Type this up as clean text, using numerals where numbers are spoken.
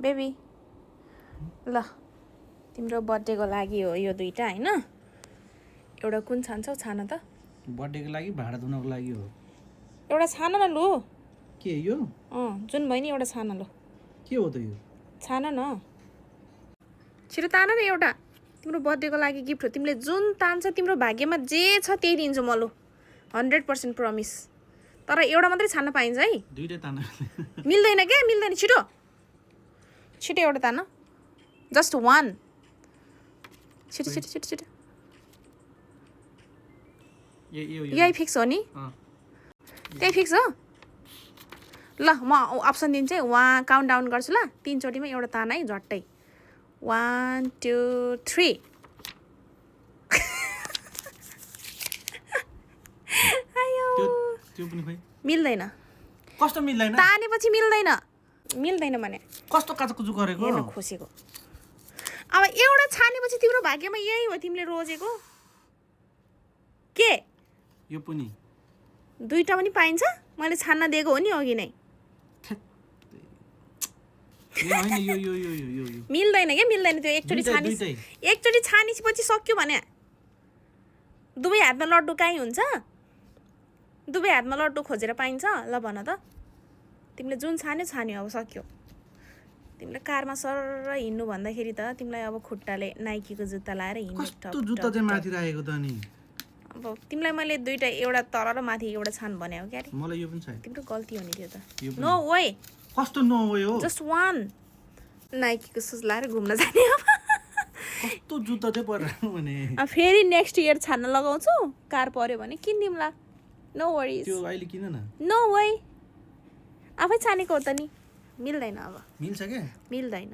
baby ल तिम्रो बर्थडेको लागि हो यो दुईटा हैन एउटा कुन छान्छौ छान त बर्थडेको लागि भाडा धुनको लागि हो एउटा छान न लु के यो जुन भयो नि एउटा छान ल के हो त यो छान न छिटो तान न एउटा तिम्रो बर्थडेको लागि गिफ्ट हो तिमीले जुन तान्छ तिम्रो भाग्यमा जे छ त्यही दिन्छु म लु 100% प्रमिस तर एउटा मात्रै छान्न पाइन्छ है दुईटा तान मिल्दैन के मिल्दैन छिटो छिटो एउटा तान जस्ट वान छिटो छिटो छिटो छिटो यही फिक्स हो नि त्यही फिक्स हो ल म अप्सन दिन्छु है वहाँ काउन्ट डाउन गर्छु ल 3 चोटिमा एउटा तान है झट्टै 1 2 3 त्यो पनि खै मिल्दैन कस्तो मिल्दैन तानेपछि मिल्दैन मिल्दैन भने कस्तो काचकुचु गरेको हेर्न खोसेको अब एउटा छानेपछि तिम्रो भाग्यमा यही हो तिमीले रोजेको के यो पनि दुईटा पनि पाइन्छ मैले छान्न दिएको हो नि अघि नै मिल्दैन के मिल्दैन त्यो एकचोटि छानिपछि सक्यो भने दुवै हातमा लड्डु काहीँ हुन्छ दुवै हातमा लड्डु खोजेर पाइन्छ ल भन त तिमीले जुन छान्यो अब सक्यो तिमीले कारमा सर हिँड्नु भन्दाखेरि त तिमीलाई अब खुट्टाले नाइकीको जुत्ता लाएर हिँड्नु कस्तो जुत्ता चाहिँ माथि राखेको त नि अब तिमीलाई मैले दुईटा एउटा तल र माथि एउटा छान भने हो क्या मलाई यो पनि चाहियो तिम्रो गल्ती हो नि त्यो त नो वे कस्तो नो वे हो जस्ट वान नाइकीको सुज लाएर घुम्न जाने अब कस्तो जुत्ता चाहिँ परिरहेको भने फेरि नेक्स्ट इयर छान्न लगाउँछु कार पर्यो भने किनिदिउँला नो वरिज त्यो अहिले किन न नो वे आफै छानेको हो त नि मिल्दैन अब मिल्छ के मिल्दैन